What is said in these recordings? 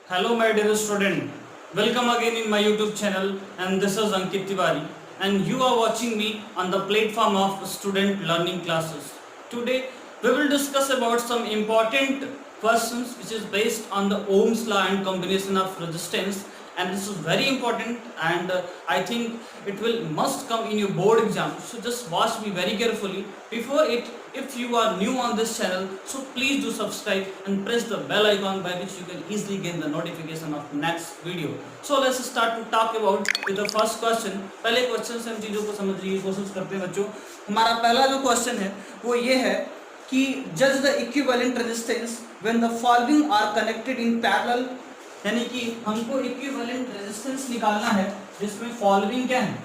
Hello my dear student, welcome again in my YouTube channel and this is Ankit Tiwari and you are watching me on the platform of student learning classes. Today we will discuss about some important questions which is based on the Ohm's law and combination of resistance, and this is very important and I think it will must come in your board exam, so just watch me very carefully. Before it, if you are new on this channel, so please do subscribe and press the bell icon by which you can easily get the notification of next video. So let's start to talk about with the first question. पहले question से हम चीज़ों को समझने की कोशिश करते हैं बच्चों. हमारा पहला जो क्वेश्चन है वो ये है कि जज the equivalent resistance when the following are connected in parallel, यानी कि हमको इक्विवेलेंट रेजिस्टेंस निकालना है जिसमें फॉलोइंग क्या है,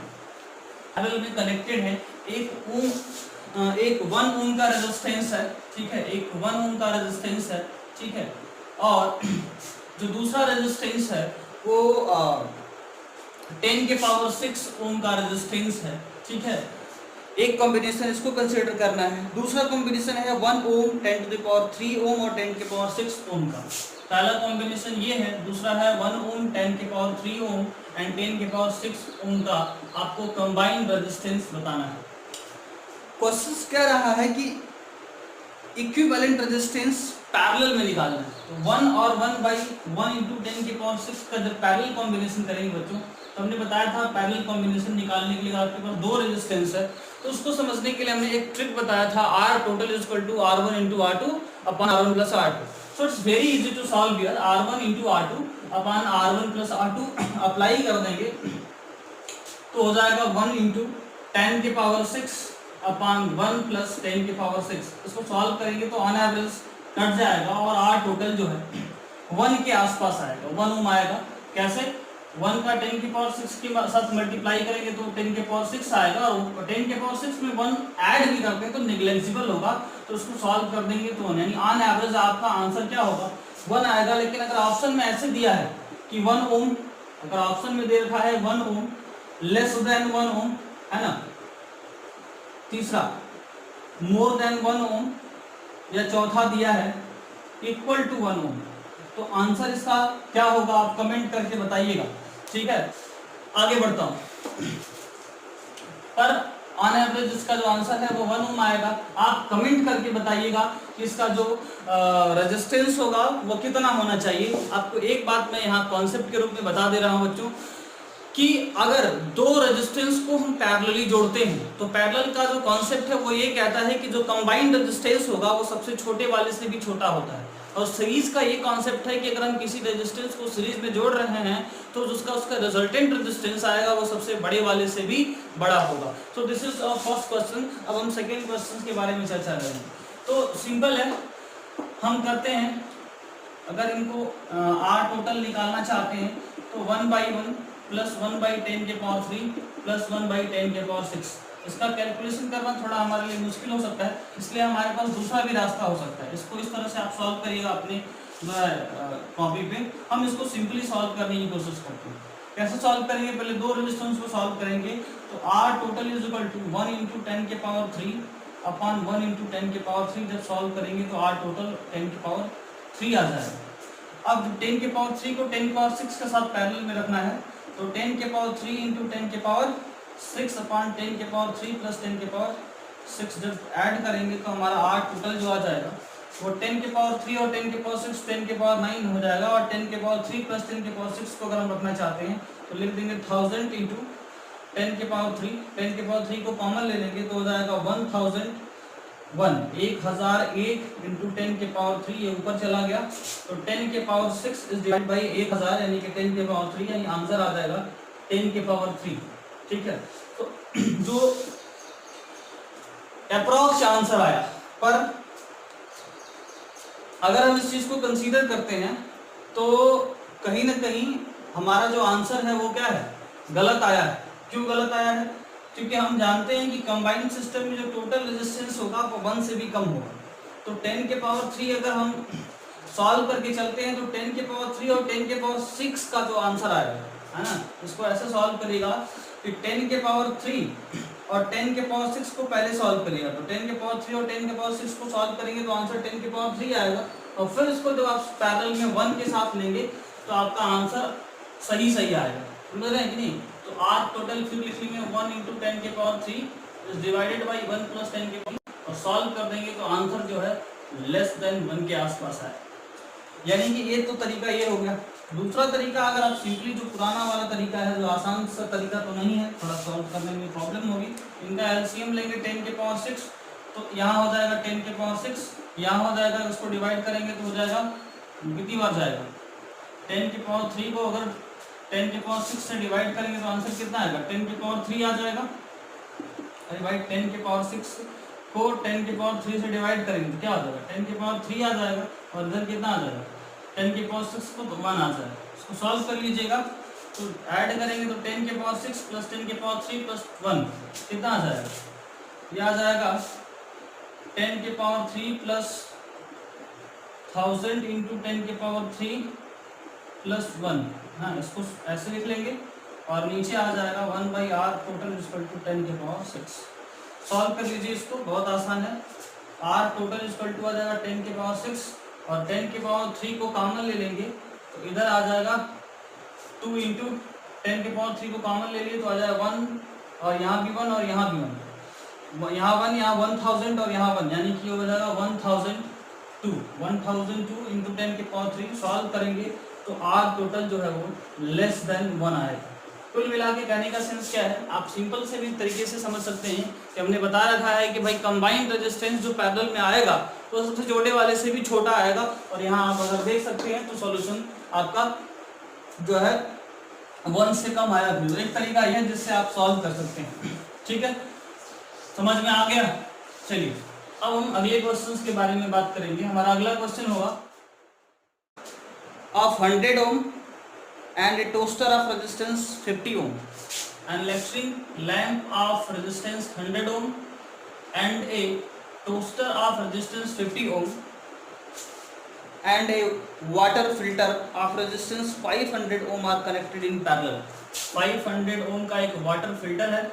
पैरेलल में कनेक्टेड है. एक 1 ओम का रेजिस्टेंस है, ठीक है, एक 1 ओम का रेजिस्टेंस है, ठीक है, और जो दूसरा रेजिस्टेंस है वो 10 के पावर 6 ओम का रेजिस्टेंस है, ठीक है. एक कॉम्बिनेशन इसको कंसीडर करना है. दूसरा कॉम्बिनेशन है 1 ओम 10 टू द पावर 3 ओम और 10 के पावर 6 ओम का. पहला कॉम्बिनेशन ये है, दूसरा है 1 ओम 10 के पावर 3 ओम एंड 10 के पावर 6 ओम का आपको कंबाइंड रेजिस्टेंस बताना है. क्वेश्चन कह रहा है कि इक्विवेलेंट रेजिस्टेंस पैरेलल में निकालना है. तो 1 और 1 बाई 1 इंटू 10 के पावर 6 का जब पैरेलल कॉम्बिनेशन करेंगे बच्चों, तो हमने बताया था पैरेलल कॉम्बिनेशन निकालने के लिए आपके पास दो रेजिस्टेंस है, तो उसको समझने के लिए हमने एक ट्रिक बताया था, R total is equal to R1 into R2 upon R1 plus R2. So it's very easy to solve here. R1 into R2 upon R1 plus R2 apply कर देंगे तो हो जाएगा 1 इंटू 10 के पावर 6 अपॉन 1 प्लस 10 के power 6. इसको solve करेंगे तो ऑन एवरेज कट जाएगा और R टोटल जो है 1 के आसपास आएगा, 1 ओम आएगा. कैसे? 1 का 10 के पावर 6 के साथ मल्टीप्लाई करेंगे तो 10 के पावर 6 आएगा, और 10 के पावर 6 में 1 ऐड भी करते हैं तो निग्लेजिबल होगा, तो उसको सॉल्व कर देंगे तो यानी ऑन एवरेज आपका आंसर क्या होगा, 1 आएगा. लेकिन अगर ऑप्शन में ऐसे दिया है कि 1 ओम, अगर ऑप्शन में दे रखा है 1 ओम लेस देन 1 ओम, है ना, तीसरा मोर देन 1 ओम, या चौथा दिया है इक्वल टू 1 ओम, तो आंसर इसका क्या होगा आप कमेंट करके बताइएगा. ठीक है, आगे बढ़ता हूं. पर ऑन एवरेज इसका जो आंसर है वो 1 ओम आएगा. आप कमेंट करके बताइएगा कि इसका जो रेजिस्टेंस होगा वो कितना होना चाहिए. आपको एक बात मैं यहाँ कॉन्सेप्ट के रूप में बता दे रहा हूँ बच्चों कि अगर दो रेजिस्टेंस को हम पैरेलली जोड़ते हैं तो पैरेलल का जो कॉन्सेप्ट है वो ये कहता है कि जो कंबाइंड रेजिस्टेंस होगा वो सबसे छोटे वाले से भी छोटा होता है. और सीरीज का ये कॉन्सेप्ट है कि अगर हम किसी रेजिस्टेंस को सीरीज में जोड़ रहे हैं तो उसका रिजल्टेंट रेजिस्टेंस आएगा वो सबसे बड़े वाले से भी बड़ा होगा. So this is first question. अब हम सेकेंड क्वेश्चन के बारे में चर्चा करेंगे. तो सिंपल है, हम करते हैं, अगर इनको R टोटल निकालना चाहते हैं तो 1 बाई 1 प्लस 1 बाई 10 के पावर 3 प्लस 1 बाई 10 के पावर 6. इसका कैलकुलेशन करना थोड़ा हमारे लिए मुश्किल हो सकता है, इसलिए हमारे पास दूसरा भी रास्ता हो सकता है. इसको इस तरह से आप सॉल्व करिएगा अपने कॉपी पे. हम इसको सिंपली सॉल्व करने की कोशिश करते हैं. कैसे सॉल्व करेंगे, पहले दो रेजिस्टेंस को सॉल्व करेंगे. तो R total is equal to 1 into 10 के पावर 3 अपॉन 1 इंटू 10 के पावर 3. जब सॉल्व करेंगे तो R टोटल 10 के पावर 3 आ जाएगा. अब 10 के पावर 3 को 10 के पावर 6 के साथ पैरेलल में रखना है, तो 10 के पावर 3 इंटू 10 के पावर 6 अपॉन 10 के पावर 3 प्लस 10 के पावर 6 जब ऐड करेंगे तो हमारा R टोटल जो आ जाएगा वो 10 के पावर 3 और 10 के पावर 6 10 के पावर 9 हो जाएगा. और 10 के पावर 3 प्लस 10 के पावर 6 को अगर हम रखना चाहते हैं तो लिख देंगे 1000 इंटू 10 के पावर 3. 10 के पावर 3 को कॉमन ले लेंगे तो हो जाएगा 1001 इंटू 10 के पावर 3, ये ऊपर चला गया तो 10 के पावर 6 इज डिवाइड बाई 1000 यानी कि 10 के पावर 3, यानी आंसर आ जाएगा 10 के पावर 3. ठीक है, तो जो अप्रोक्स आंसर आया, पर अगर हम इस चीज को कंसीडर करते हैं तो कहीं ना कहीं हमारा जो आंसर है वो क्या है, गलत आया है. क्यों गलत आया है? क्योंकि हम जानते हैं कि कंबाइंड सिस्टम में जो टोटल रेजिस्टेंस होगा वो 1 से भी कम होगा. तो 10 के पावर 3 अगर हम सॉल्व करके चलते हैं तो 10 के पावर 3 और 10 के पावर 6 का जो आंसर आएगा, है ना, इसको ऐसे सॉल्व करेगा कि 10 के पावर 3 और 10 के पावर 6 को पहले सॉल्व करिएगा. तो 10 के पावर 3 और 10 के पावर 6 को सॉल्व करेंगे तो आंसर 10 के पावर 3 आएगा. और फिर इसको जब आप पैरेलल में 1 के साथ लेंगे तो आपका आंसर सही आएगा, समझ रहे हैं कि नहीं। तो आर टोटल फिर लिख लेंगे 1 × 10⁻³ इज डिवाइडेड बाई 1 + 10⁻³ और सॉल्व कर देंगे तो आंसर जो है लेस देन 1 के आसपास आए। यानी कि ये तो तरीका ये हो गया। दूसरा तरीका, अगर आप सिंपली जो पुराना वाला तरीका है, जो आसान सा तरीका तो नहीं है, थोड़ा सॉल्व करने में प्रॉब्लम होगी। इनका एलसीएम लेंगे 10⁻⁶, तो यहाँ हो जाएगा 10⁻⁶, यहाँ हो जाएगा, इसको डिवाइड करेंगे तो हो जाएगा, कितनी बार जाएगा 10⁻³ को अगर 10⁻⁶ से डिवाइड करेंगे तो आंसर कितना आएगा 10⁻³ आ जाएगा। अरे भाई 10⁻⁶ को 10⁻³ से डिवाइड करेंगे तो क्या आ जाएगा 10⁻³ आ जाएगा, और इधर कितना आ जाएगा 10⁻⁶ को 1 आ जाएगा। इसको सॉल्व कर लीजिएगा तो ऐड करेंगे तो 10⁻⁶ + 10⁻³ + 1 कितना आ जाएगा, ये आ जाएगा 10⁻³ + 1000 × 10⁻³ + 1। हाँ, इसको ऐसे लिख लेंगे और नीचे आ जाएगा 1/r टोटल = 10⁻⁶। सॉल्व कर लीजिए इसको, बहुत आसान है। r टोटल = आ जाएगा 10⁻⁶ और 10⁻³ को कॉमन ले लेंगे तो इधर आ जाएगा 2 × 10⁻³ को कॉमन ले लिए तो आ जाएगा 1, और यहाँ भी 1 और यहाँ भी 1, यहाँ 1, यहाँ 1000 और यहाँ 1, यानी कि हो जाएगा 1002 × 10⁻³ सॉल्व करेंगे तो r टोटल जो है वो लेस देन 1 आएगा। कुल मिला के कहने का सेंस क्या है, आप सिंपल से भी तरीके से समझ सकते हैं कि हमने बता रखा है कि भाई कंबाइंड रेजिस्टेंस जो पैरेलल में आएगा तो सबसे छोटे वाले से भी छोटा आएगा, और यहाँ आप अगर देख सकते हैं तो सॉल्यूशन आपका जो है 1 से कम आया भी। एक तरीका यह है जिससे आप सॉल्व कर सकते हैं। ठीक है, समझ में आ गया। चलिए अब हम अगले क्वेश्चन के बारे में बात करेंगे। हमारा अगला क्वेश्चन होगा of 100 ohm and a toaster of resistance 50 ohm and electric lamp of resistance 100 ohm and a toaster of resistance 50 ohm and a water filter of resistance 500 ohm are connected in parallel। 500 ohm का एक water filter है,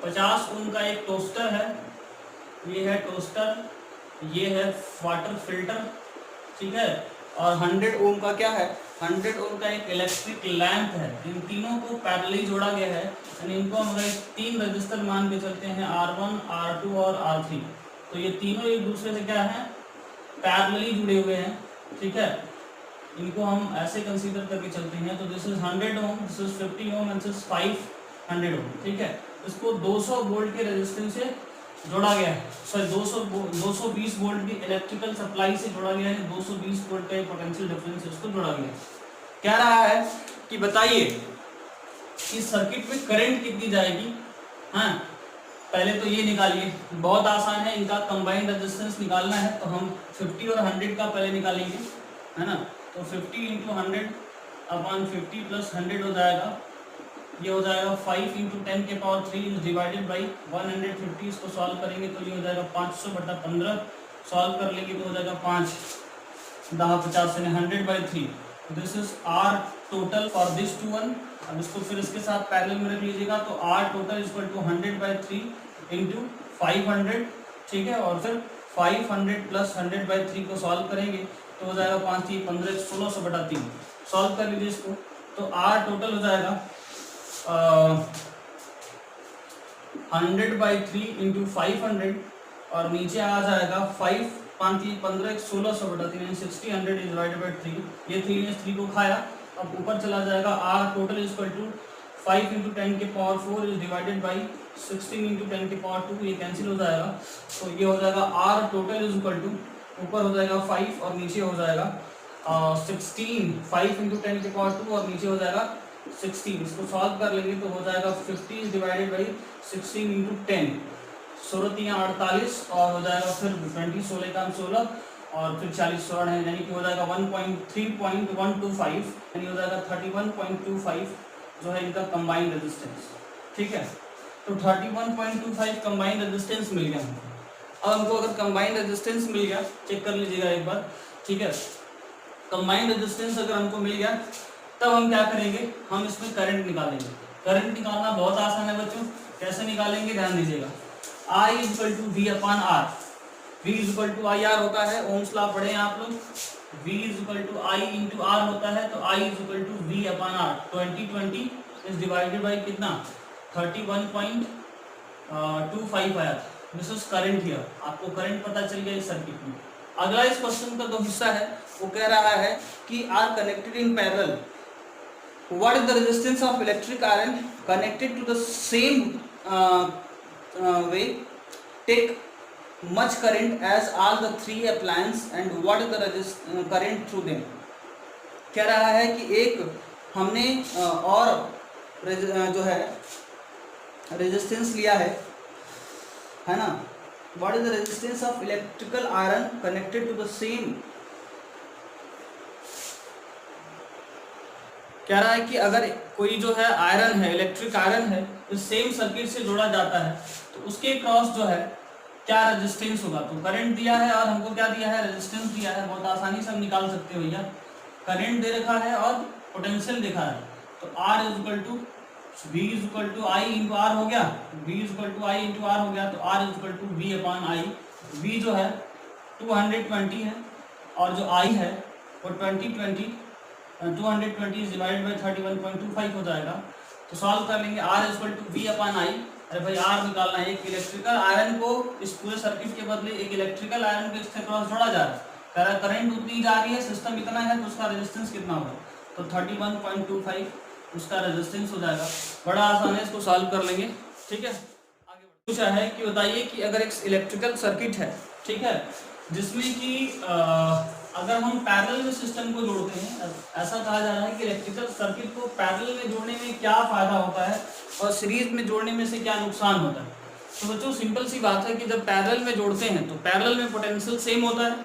50 ohm का एक toaster है, ये है toaster, ये है वाटर फिल्टर, ठीक है, और 100 ओम का क्या है 100 ओम का एक इलेक्ट्रिक लैंप है। इन तीनों को पैरेलली जोड़ा गया है, यानी इनको हम अगर 3 रजिस्टर मान के चलते हैं R1, R2 और R3, तो ये तीनों एक दूसरे से क्या है पैरेलली जुड़े हुए हैं। ठीक है, इनको हम ऐसे कंसीडर करके चलते हैं, तो this is 100 ohm, this is 50 ohm and this is 500 ohm. ठीक है, इसको 200 वोल्ट के रेजिस्टेंस से जोड़ा गया है, सॉरी 220 वोल्ट की इलेक्ट्रिकल सप्लाई से जोड़ा गया है, 220 वोल्ट का पोटेंशियल डिफरेंस से उसको जोड़ा गया है। कह रहा है कि बताइए कि सर्किट में करंट कितनी जाएगी। हाँ, पहले तो ये निकालिए, बहुत आसान है, इनका कंबाइंड रेजिस्टेंस निकालना है, तो हम 50 और 100 का पहले निकालेंगे, है ना। तो 50 × 100/50 + 100 हो जाएगा, ये हो जाएगा 5 × 10⁻³ डिवाइडेड बाई 150। इसको सॉल्व करेंगे तो ये हो जाएगा 500/15, सॉल्व कर लेंगे तो हो जाएगा 5 10 50 100/3। This is R total for this two one. अब इसको फिर इसके साथ पैरेलल में रख लीजिएगा, तो आर टोटल = 100/3 × 500, ठीक है, और फिर 500 + 100/3 को सॉल्व करेंगे तो हो जाएगा 5 × 3 = 15 1600/3। सॉल्व कर लीजिए इसको, तो आर टोटल हो जाएगा 100/3 × 500, और नीचे आ जाएगा 5 5 3 15 1600/3 60 डिवाइडेड 3। ये 3 ने 3 को खाया, अब ऊपर चला जाएगा। R total = 5 × 10⁻⁴ is divided by 16 × 10⁻², ये कैंसिल हो जाएगा, तो ये हो जाएगा आर टोटल = ऊपर हो जाएगा 5 और नीचे हो जाएगा 16, 5 × 10⁻² और नीचे हो जाएगा 16। इसको सॉल्व कर लेंगे तो हो जाएगा 50 डिवाइडेड बाई 16 × 10, 16 × 48, और हो जाएगा फिर 20 16 का 16 और फिर 40 16 है, यानी कि हो जाएगा 3.125, यानी हो जाएगा 31.25 जो है इनका कंबाइंड रेजिस्टेंस। ठीक है, तो 31.25 कंबाइंड रेजिस्टेंस मिल गया हमको। अब हमको अगर कंबाइंड रेजिस्टेंस मिल गया, चेक कर लीजिएगा एक बार, ठीक है, कंबाइंड रेजिस्टेंस अगर हमको मिल गया तब हम क्या करेंगे, हम इसमें करंट निकालेंगे। करंट निकालना बहुत आसान है बच्चों, कैसे निकालेंगे ध्यान दीजिएगा। I = V/R, V = IR होता है, ओम्स लॉ पढ़े हैं आप लोग, V is equal to I into R होता है, तो I is equal to V upon R. 2020 is divided by कितना, 31.25 आया। दिस इज करंट हियर, आपको करंट पता चल गया इस सर्किट में। अगला इस क्वेश्चन का जो हिस्सा है वो कह रहा है कि are connected in parallel, what is the resistance of electric iron connected to the same way, take much current as all the three appliance and what is the current through them। कह रहा है कि एक हमने और जो है resistance लिया है ना, what is the resistance of electrical iron connected to the same। कह रहा है कि अगर कोई जो है आयरन है, इलेक्ट्रिक आयरन है, इस सेम सर्किट से जोड़ा जाता है तो उसके क्रॉस जो है क्या रेजिस्टेंस होगा। तो करंट दिया है और हमको क्या दिया है, रेजिस्टेंस दिया है। बहुत आसानी से हम निकाल सकते हैं भैया, करंट दे रखा है और पोटेंशियल देखा है, तो R is equal to V is equal to I into R हो गया, V is equal to I into R हो गया, तो R is equal to V upon I। V जो है 220 है और जो I है वो 220 इज डिवाइडेड बाई 31.25 हो जाएगा। तो सॉल्व कर लेंगे, R is equal to V upon I। अरे भाई आर निकालना है, एक इलेक्ट्रिकल आयरन को इस पूरे सर्किट के बदले एक इलेक्ट्रिकल आयरन को इसके क्रॉस जोड़ा जा रहा है, कह रहा है करंट उतनी जा रही है, सिस्टम इतना है, तो उसका रेजिस्टेंस कितना होगा, तो 31.25 उसका रेजिस्टेंस हो जाएगा। बड़ा आसान है, इसको सॉल्व कर लेंगे। ठीक है, आगे पूछा है कि बताइए कि अगर एक इलेक्ट्रिकल सर्किट है, ठीक है, जिसमें कि अगर हम पैरेलल में सिस्टम को जोड़ते हैं, ऐसा कहा जा रहा है कि इलेक्ट्रिकल सर्किट को पैरेलल में जोड़ने में क्या फायदा होता है और सीरीज में जोड़ने में से क्या नुकसान होता है। तो बच्चों सिंपल सी बात है कि जब पैरेलल में जोड़ते हैं तो पैरेलल में पोटेंशियल सेम होता है।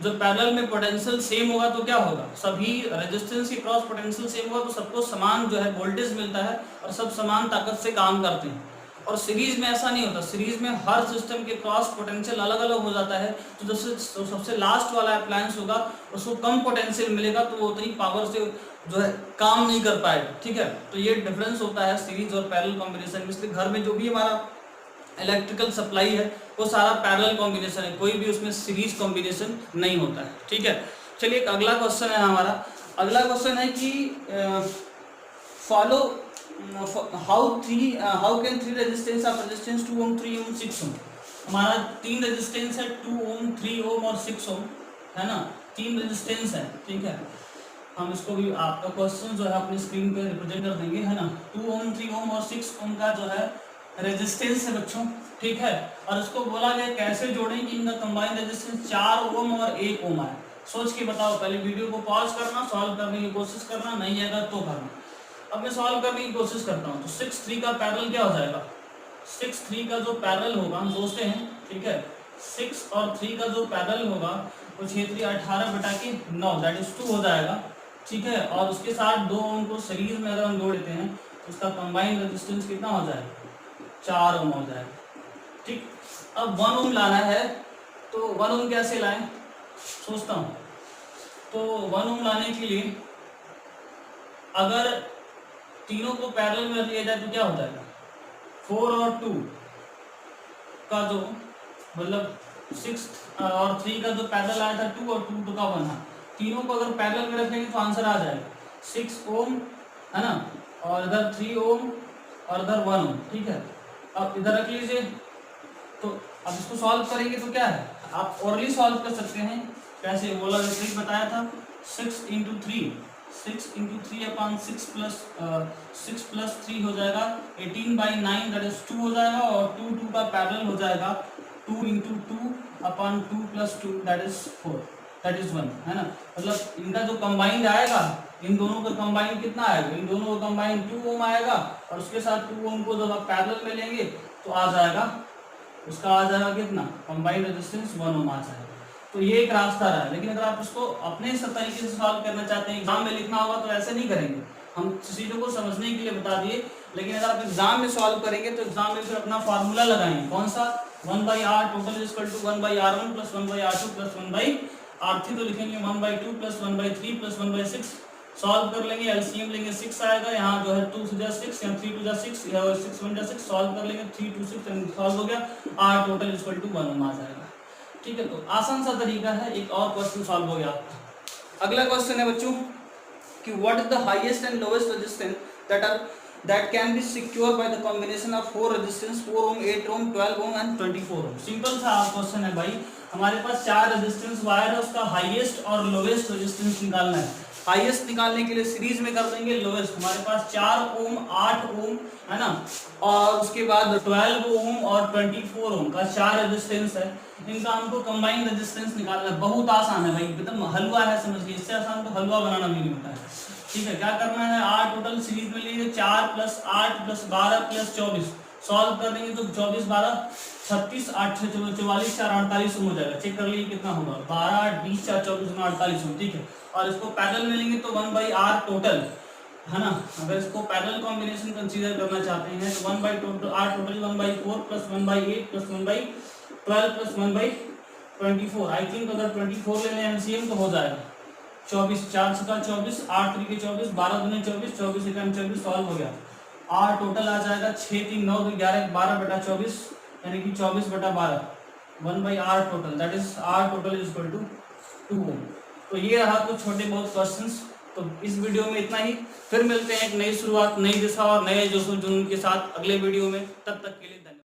जब पैरेलल में पोटेंशियल सेम होगा तो क्या होगा, सभी रेजिस्टेंस के क्रॉस पोटेंशियल सेम होगा, तो सबको समान जो है वोल्टेज मिलता है और सब समान ताकत से काम करते हैं। और सीरीज में ऐसा नहीं होता, सीरीज में हर सिस्टम के क्रॉस पोटेंशियल अलग अलग हो जाता है। तो जैसे सबसे लास्ट वाला अप्लायंस होगा उसको कम पोटेंशियल मिलेगा, तो वो उतनी पावर से जो है काम नहीं कर पाएगा। ठीक है, तो ये डिफरेंस होता है सीरीज और पैरेलल कॉम्बिनेशन में। इसलिए घर में जो भी हमारा इलेक्ट्रिकल सप्लाई है वो सारा पैरेलल कॉम्बिनेशन है, कोई भी उसमें सीरीज कॉम्बिनेशन नहीं होता है। ठीक है, चलिए एक अगला क्वेश्चन है हमारा। अगला क्वेश्चन है कि follow how can three resistance of resistance 2 ओम 3 ओम 6 ओम। हमारा 3 रेजिस्टेंस है, 2 ओम 3 ओम और 6 ओम, है ना, 3 रेजिस्टेंस है। ठीक है, हम इसको भी आपका क्वेश्चन जो है अपनी स्क्रीन पे रिप्रेजेंट कर देंगे, है ना। 2 ओम 3 ओम और 6 ओम का जो है रेजिस्टेंस है बच्चों। ठीक है, और इसको बोला गया कैसे जोड़ें कि इनका कंबाइंड रेजिस्टेंस 4 ओम और 1 ओम आए। सोच के बताओ, पहले वीडियो को पॉज करना, सॉल्व करने की कोशिश करना, नहीं आएगा तो करना। अब मैं सॉल्व करने की कोशिश करता हूँ। तो 6-3 का पैरेलल क्या हो जाएगा, 6-3 का जो पैरेलल होगा हम सोचते हैं, ठीक है, 6 और 3 का जो पैरेलल होगा वो 6-3 18/9 दैट इज 2 हो जाएगा। ठीक है, और उसके साथ 2 ओम को सीरीज में अगर हम जोड़ देते हैं तो उसका कंबाइंड रेजिस्टेंस कितना हो जाएगा, 4 ओम हो जाएगा। ठीक, अब 1 ओम लाना है, तो 1 ओम कैसे लाएं सोचता हूँ। तो 1 ओम लाने के लिए अगर तीनों को पैरेलल में लिया जाए तो क्या हो जाएगा, 4 और 2 का जो मतलब 6 और 3 का जो पैरेलल आया था 2 और 2 का 1 है, तीनों को अगर पैरेलल में रखेंगे तो आंसर आ जाएगा 6 ओम, है ना, और इधर 3 ओम और इधर 1 ओम। ठीक है, अब इधर रख लीजिए। तो अब इसको सॉल्व करेंगे तो क्या है, आप ओरली सॉल्व कर सकते हैं। कैसे, बोला ट्रिक बताया था, 6 इंटू 3 अपॉन 6 प्लस 3 हो जाएगा 18/9 दैट इज 2 हो जाएगा, और 2 का पैरेलल हो जाएगा 2 into 2 upon 2 plus 2 that is 4 that is 1, है ना। मतलब इनका जो कंबाइंड आएगा, इन दोनों का कंबाइंड कितना आएगा, इन दोनों का कंबाइंड 2 ओम आएगा, और उसके साथ 2 ओम को जब आप पैरेलल में लेंगे तो आ जाएगा, उसका आ जाएगा कितना, कंबाइंड रेजिस्टेंस 1 ओम आ जाएगा। तो ये एक रास्ता रहा है। लेकिन अगर आप इसको अपने तरीके से सॉल्व करना चाहते हैं, एग्जाम में लिखना होगा तो ऐसे नहीं करेंगे, हम चीज़ों को समझने के लिए बता दिए। लेकिन अगर आप एग्जाम में सॉल्व करेंगे तो एग्जाम में फिर अपना फार्मूला लगाएंगे, कौन सा, 1/r total is equal to 1/r1 plus 1/r2 plus 1/r3, तो लिखेंगे 1/2 प्लस 1/3 प्लस 1/6। सॉल्व कर लेंगे, एलसीएम लेंगे 6 आएगा, यहाँ जो है 2 से 6 या 3 to 6 या 6 1 6, सॉल्व कर लेंगे 3 to 6 सॉल्व हो गया, r टोटल इक्वल टू 1 ओम आ जाएगा। ठीक है, तो आसान सा तरीका है। एक और क्वेश्चन सॉल्व हो गया। अगला क्वेश्चन है बच्चों कि what is the highest and lowest resistance that can be secured by the combination of 4 resistance 4 ohm 8 ohm 12 ohm and 24 ohm। Simple सा क्वेश्चन है भाई, हमारे पास 4 रेजिस्टेंस वायर है, उसका हाईएस्ट और लोएस्ट रेजिस्टेंस निकालना है। हाईएस्ट निकालने के लिए सीरीज में कर देंगे, लोएस्ट हमारे पास 4 ओम 8 ओम है ना, और उसके बाद 12 ओम और 24 ओम का 4 रेजिस्टेंस है, इनका हमको कंबाइंड रेजिस्टेंस निकालना है। बहुत आसान है भाई, एकदम हलवा है, समझिए, इससे आसान तो हलवा बनाना भी नहीं होता है। ठीक है, क्या करना है, 8 टोटल सीरीज में लीजिए, 4 + 8 + 12 + 24 सॉल्व कर देंगे तो 24 12 36 8 6 44 4 48 हो जाएगा। चेक कर लीजिए कितना होगा, 12 8 20 4 24 48 हो। ठीक है, और इसको पैरेलल में लेंगे तो 1/r टोटल है ना। अगर इसको पैरेलल कॉम्बिनेशन कंसीडर करना चाहते हैं तो 1/r टोटल 1/4 + 1/8 + 1/12 + 1/24। आई थिंक अगर 24 ले लें एलसीएम तो हो जाएगा 24 4 × 24 8 × 24 12 × 24 24 × 24 सॉल्व हो गया। आर टोटल आ जाएगा 6 3 9 2 11 12/24 यानी कि 24/12 1/r total, that is r total is equal to 2 ohm. तो ये रहा कुछ छोटे बहुत क्वेश्चंस। तो इस वीडियो में इतना ही, फिर मिलते हैं एक नई शुरुआत, नई दिशा और नए जो जुनून के साथ अगले वीडियो में। तब तक के लिए धन्यवाद।